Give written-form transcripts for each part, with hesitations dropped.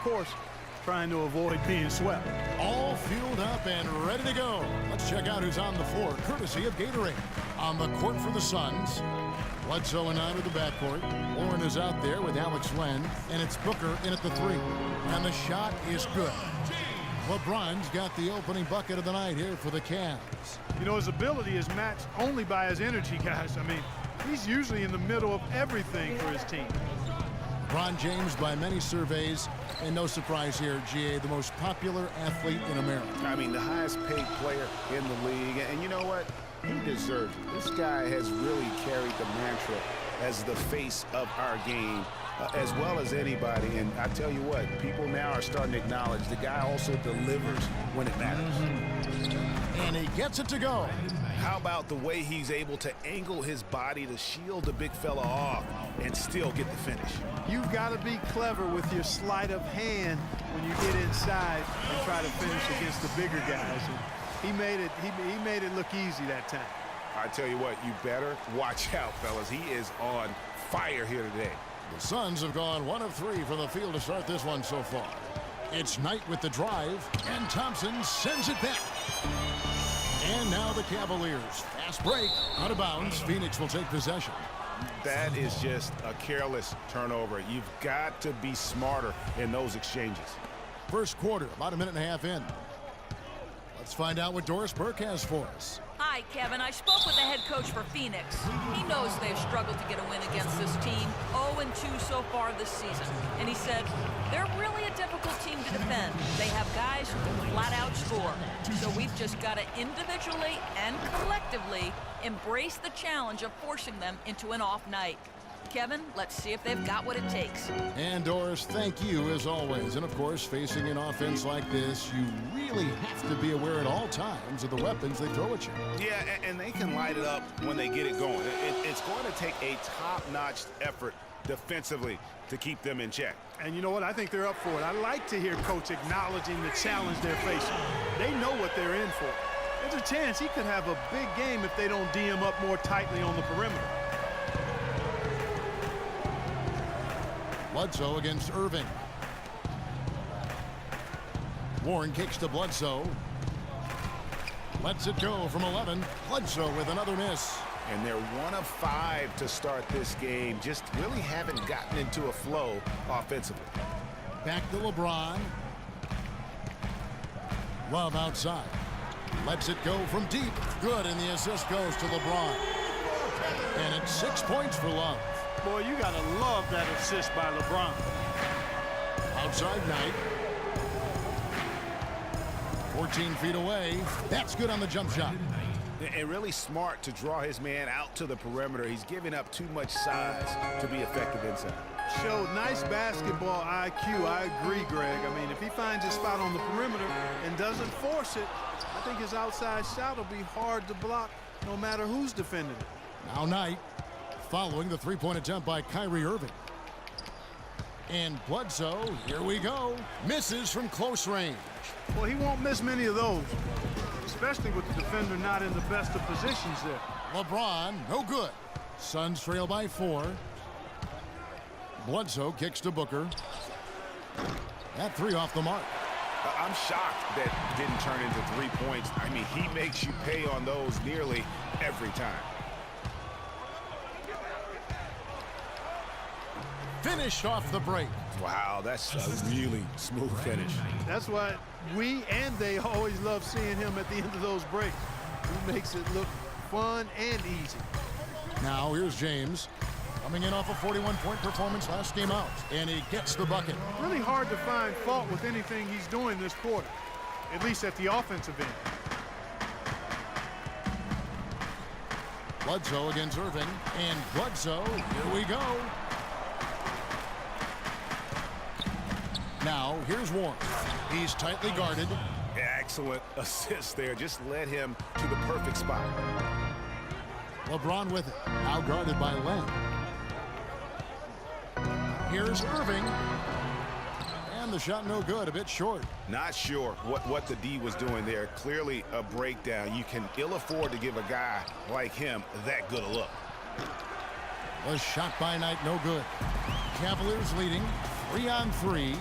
course, trying to avoid being swept. All fueled up and ready to go. Let's check out who's on the floor, courtesy of Gatorade. On the court for the Suns, Bledsoe and out of the backcourt. Warren is out there with Alex Len, and it's Booker in at the three. And the shot is good. LeBron's got the opening bucket of the night here for the Cavs. You know, his ability is matched only by his energy, guys. I mean, he's usually in the middle of everything for his team. LeBron James, by many surveys, and no surprise here, GA, the most popular athlete in America. I mean, the highest paid player in the league. And you know what? He deserves it. This guy has really carried the mantra as the face of our game, as well as anybody. And I tell you what, people now are starting to acknowledge the guy also delivers when it matters. And he gets it to go. How about the way he's able to angle his body to shield the big fella off and still get the finish? You've got to be clever with your sleight of hand when you get inside and try to finish against the bigger guys. And he made it look easy that time. I tell you what, you better watch out, fellas. He is on fire here today. The Suns have gone 1 of 3 from the field to start this one so far. It's Knight with the drive, and Thompson sends it back. And now the Cavaliers. Fast break, out of bounds. Phoenix will take possession. That is just a careless turnover. You've got to be smarter in those exchanges. First quarter, about a minute and a half in. Let's find out what Doris Burke has for us. Hi, Kevin. I spoke with the head coach for Phoenix. He knows they've struggled to get a win against this team, 0-2 so far this season. And he said, they're really a difficult team to defend. They have guys who can flat out score. So we've just got to individually and collectively embrace the challenge of forcing them into an off night. Kevin, let's see if they've got what it takes. And Doris, thank you as always. And of course, facing an offense like this, you really have to be aware at all times of the weapons they throw at you. Yeah, and they can light it up when they get it going. It's going to take a top-notch effort defensively to keep them in check. And you know what? I think they're up for it. I like to hear Coach acknowledging the challenge they're facing. They know what they're in for. There's a chance he could have a big game if they don't D him up more tightly on the perimeter. Bledsoe against Irving. Warren kicks to Bledsoe. Lets it go from 11. Bledsoe with another miss. And they're 1 of 5 to start this game. Just really haven't gotten into a flow offensively. Back to LeBron. Love outside. Lets it go from deep. Good, and the assist goes to LeBron. And it's 6 points for Love. Boy, you got to love that assist by LeBron. Outside Knight. 14 feet away. That's good on the jump shot. And really smart to draw his man out to the perimeter. He's giving up too much size to be effective inside. Showed nice basketball IQ. I agree, Greg. I mean, if he finds his spot on the perimeter and doesn't force it, I think his outside shot will be hard to block no matter who's defending it. Now Knight, following the three-point attempt by Kyrie Irving. And Bledsoe, here we go, misses from close range. Well, he won't miss many of those, especially with the defender not in the best of positions there. LeBron, no good. Suns trail by 4. Bledsoe kicks to Booker. That 3 off the mark. I'm shocked that didn't turn into 3 points. I mean, he makes you pay on those nearly every time. Finished off the break. Wow, that's a really smooth finish. That's why we and they always love seeing him at the end of those breaks. He makes it look fun and easy. Now here's James, coming in off a 41-point performance last game out, and he gets the bucket. Really hard to find fault with anything he's doing this quarter, at least at the offensive end. Bledsoe against Irving, and Bledsoe, here we go. Now, here's Warren. He's tightly guarded. Excellent assist there. Just led him to the perfect spot. LeBron with it. Now guarded by Len. Here's Irving. And the shot no good, a bit short. Not sure what the D was doing there. Clearly a breakdown. You can ill afford to give a guy like him that good a look. Was shot by Knight, no good. Cavaliers leading 3-on-3.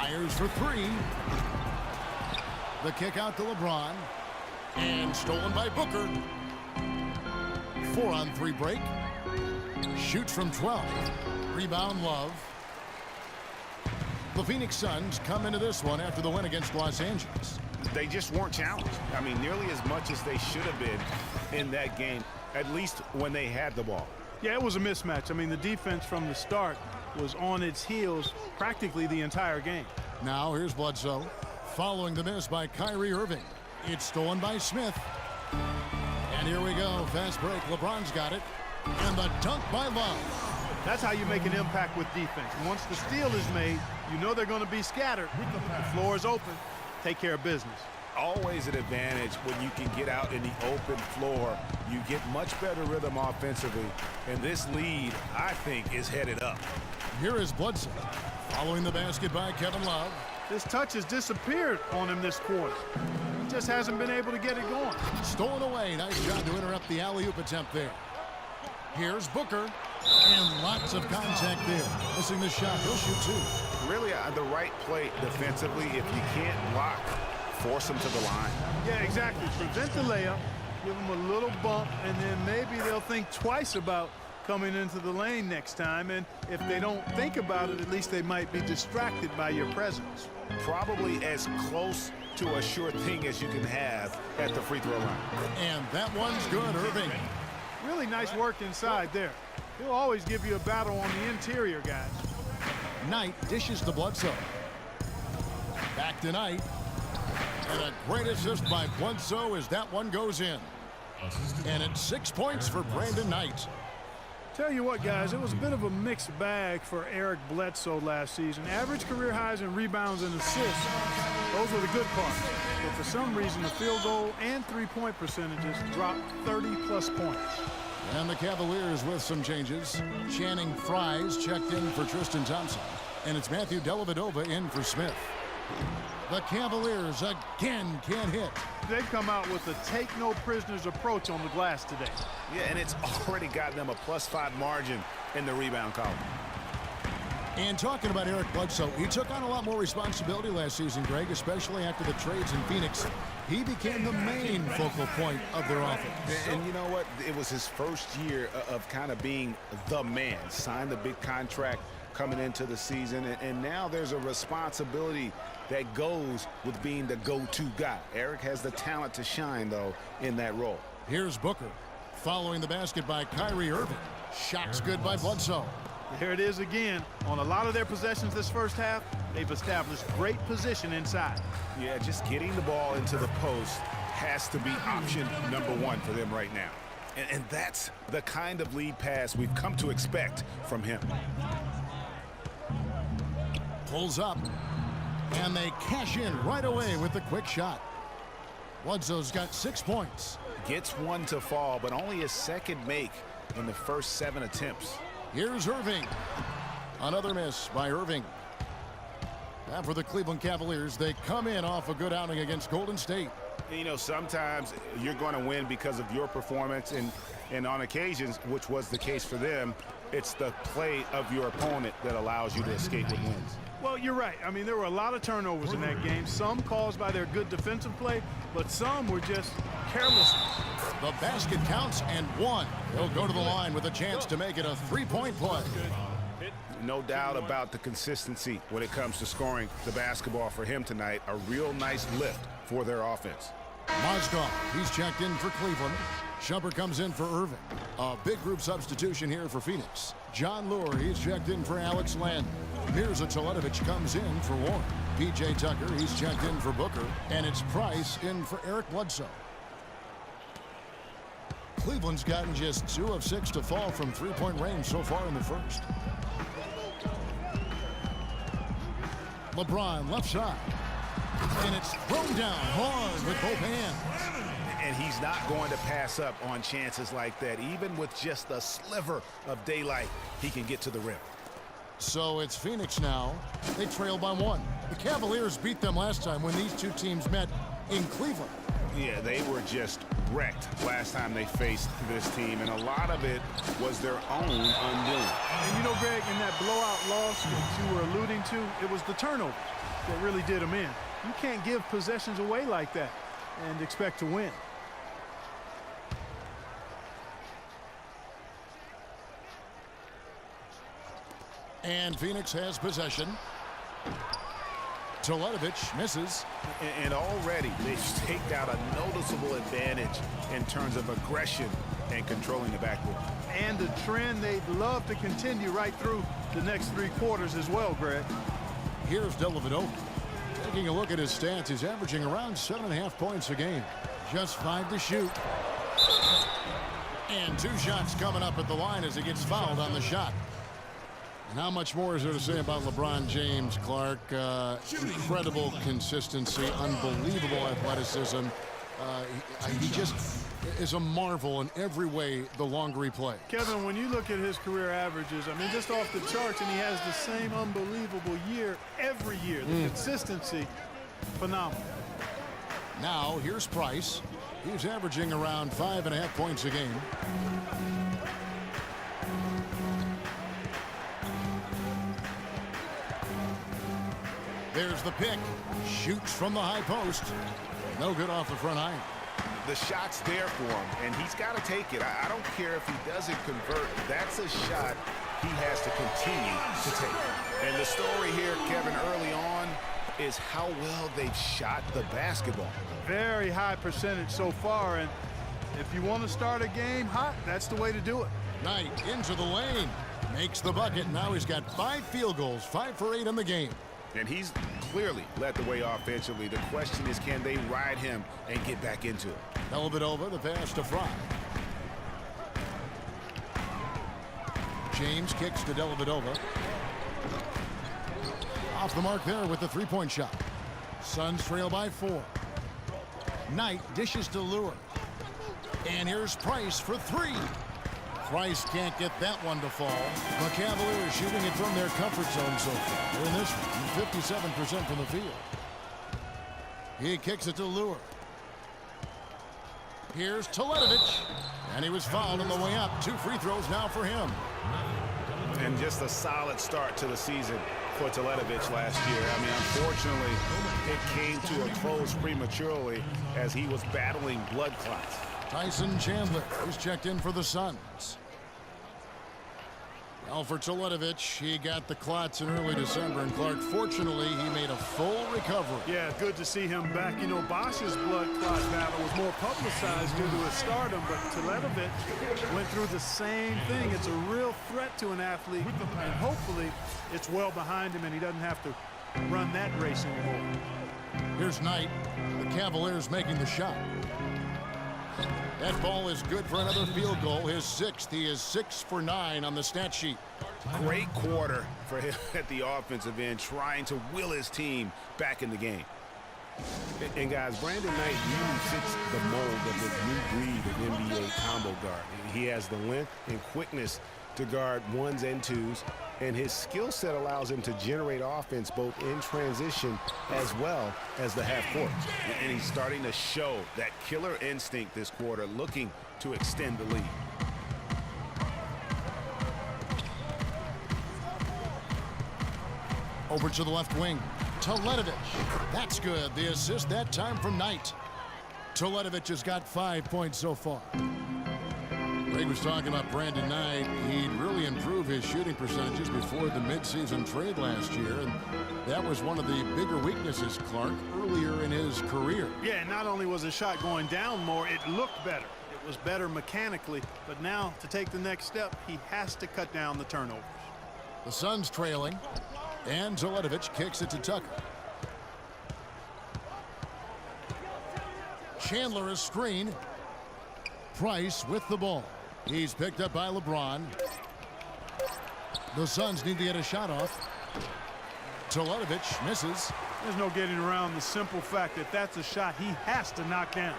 Fires for three. The kick out to LeBron. And stolen by Booker. 4-on-3 break. Shoots from 12. Rebound Love. The Phoenix Suns come into this one after the win against Los Angeles. They just weren't challenged. I mean, nearly as much as they should have been in that game, at least when they had the ball. Yeah, it was a mismatch. I mean, the defense from the start was on its heels practically the entire game. Now here's Bledsoe. Following the miss by Kyrie Irving. It's stolen by Smith. And here we go. Fast break. LeBron's got it. And the dunk by Love. That's how you make an impact with defense. Once the steal is made, you know they're going to be scattered. The floor is open. Take care of business. Always an advantage when you can get out in the open floor. You get much better rhythm offensively. And this lead, I think, is headed up. Here is Bledsoe. Following the basket by Kevin Love. This touch has disappeared on him this quarter. He just hasn't been able to get it going. Stolen away. Nice job to interrupt the alley-oop attempt there. Here's Booker. And lots of contact there. Missing the shot. He'll shoot two. Really the right play defensively. If you can't block, force them to the line. Yeah, exactly. Prevent the layup. Give them a little bump. And then maybe they'll think twice about coming into the lane next time. And if they don't think about it, at least they might be distracted by your presence. Probably as close to a sure thing as you can have at the free throw line. And that one's good, Irving. Really nice work inside there. He'll always give you a battle on the interior, guys. Knight dishes to Bledsoe. Back to Knight. And a great assist by Bledsoe as that one goes in. And it's 6 points for Brandon Knight. Tell you what, guys, it was a bit of a mixed bag for Eric Bledsoe last season. Average career highs in rebounds and assists. Those were the good parts. But for some reason, the field goal and three-point percentages dropped 30-plus points. And the Cavaliers with some changes. Channing Frye's checked in for Tristan Thompson. And it's Matthew Dellavedova in for Smith. The Cavaliers again can't hit. They've come out with a take-no-prisoners approach on the glass today. Yeah, and it's already gotten them a +5 margin in the rebound column. And talking about Eric Bledsoe, he took on a lot more responsibility last season, Greg, especially after the trades in Phoenix. He became the main focal point of their offense. And you know what? It was his first year of kind of being the man. Signed the big contract coming into the season, and now there's a responsibility that goes with being the go-to guy. Eric has the talent to shine, though, in that role. Here's Booker. Following the basket by Kyrie Irving. Shot's good by Bledsoe. Here it is again. On a lot of their possessions this first half, they've established great position inside. Yeah, just getting the ball into the post has to be option number one for them right now. And that's the kind of lead pass we've come to expect from him. Pulls up. And they cash in right away with the quick shot. Bledsoe's got 6 points. Gets one to fall, but only his second make in the first 7 attempts. Here's Irving. Another miss by Irving. Now for the Cleveland Cavaliers, they come in off a good outing against Golden State. You know, sometimes you're going to win because of your performance, and on occasions, which was the case for them, it's the play of your opponent that allows you to escape with wins. Well, you're right. I mean, there were a lot of turnovers in that game. Some caused by their good defensive play, but some were just careless. The basket counts and one. He'll go to the line with a chance to make it a three-point play. No doubt about the consistency when it comes to scoring the basketball for him tonight. A real nice lift for their offense. Mozgov, he's checked in for Cleveland. Shumpert comes in for Irving. A big group substitution here for Phoenix. John Lure, he's checked in for Alex Len. Mirza Teletovic comes in for Warren. P.J. Tucker, he's checked in for Booker. And it's Price in for Eric Bledsoe. Cleveland's gotten just 2 of 6 to fall from three-point range so far in the first. LeBron left side. And it's thrown down hard with both hands. And he's not going to pass up on chances like that. Even with just a sliver of daylight, he can get to the rim. So it's Phoenix now. They trail by 1. The Cavaliers beat them last time when these two teams met in Cleveland. Yeah, they were just wrecked last time they faced this team, and a lot of it was their own undoing. And you know, Greg, in that blowout loss that you were alluding to, it was the turnover. that really did him in. You can't give possessions away like that and expect to win. And Phoenix has possession. Teletovic misses. And already they've staked out a noticeable advantage in terms of aggression and controlling the backcourt. And a trend they'd love to continue right through the next 3 quarters as well, Greg. Here's Dellavedova. Taking a look at his stats, he's averaging around 7.5 points a game. Just 5 to shoot. And 2 shots coming up at the line as he gets fouled on the shot. And how much more is there to say about LeBron James, Clark? Incredible consistency, unbelievable athleticism. He just is a marvel in every way the longer he plays. Kevin, when you look at his career averages, I mean, just off the charts, and he has the same unbelievable year every year. The consistency, phenomenal. Now, here's Price. He's averaging around 5.5 points a game. There's the pick. Shoots from the high post. No good off the front iron. The shot's there for him, and he's got to take it. I don't care if he doesn't convert. That's a shot he has to continue to take. And the story here, Kevin, early on is how well they've shot the basketball. Very high percentage so far, and if you want to start a game hot, that's the way to do it. Knight into the lane. Makes the bucket. Now he's got 5 field goals, 5 for 8 in the game. And he's clearly led the way offensively. The question is, can they ride him and get back into it? Dellavedova, the pass to Fry. James kicks to Dellavedova. Off the mark there with the 3-point shot. Suns trail by 4. Knight dishes to Lure. And here's Price for 3. Price can't get that one to fall. The Cavaliers shooting it from their comfort zone so far. They're in this one, 57% from the field. He kicks it to Lure. Here's Teletovic. And he was fouled on the way up. 2 free throws now for him. And just a solid start to the season for Teletovic last year. I mean, unfortunately, it came to a close prematurely as he was battling blood clots. Tyson Chandler is checked in for the Suns. Well, for Teletovic, he got the clots in early December, and Clark, fortunately, he made a full recovery. Yeah, good to see him back. You know, Bosch's blood clot battle was more publicized due to his stardom, but Teletovic went through the same thing. It's a real threat to an athlete, and hopefully it's well behind him and he doesn't have to run that race anymore. Here's Knight. The Cavaliers making the shot. That ball is good for another field goal, his 6th. He is 6 for 9 on the stat sheet. Great quarter for him at the offensive end, trying to will his team back in the game. And guys, Brandon Knight really fits the mold of the new breed of NBA combo guard. He has the length and quickness to guard 1s and 2s, and his skill set allows him to generate offense both in transition as well as the half court. And he's starting to show that killer instinct this quarter, looking to extend the lead. Over to the left wing. Teletovic. That's good. The assist that time from Knight. Teletovic has got 5 points so far. Greg was talking about Brandon Knight. He'd really improved his shooting percentages before the midseason trade last year, and that was one of the bigger weaknesses, Clark, earlier in his career. Yeah, not only was his shot going down more, it looked better. It was better mechanically, but now to take the next step, he has to cut down the turnovers. The Suns trailing, and Teletovic kicks it to Tucker. Chandler is screened. Price with the ball. He's picked up by LeBron. The Suns need to get a shot off. Teletovic misses. There's no getting around the simple fact that that's a shot he has to knock down.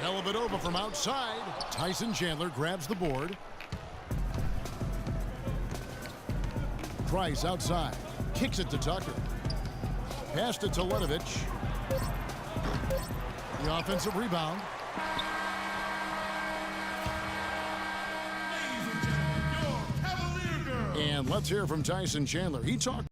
Dellavedova from outside. Tyson Chandler grabs the board. Price outside. Kicks it to Tucker. Pass to Teletovic. The offensive rebound. And let's hear from Tyson Chandler. He talked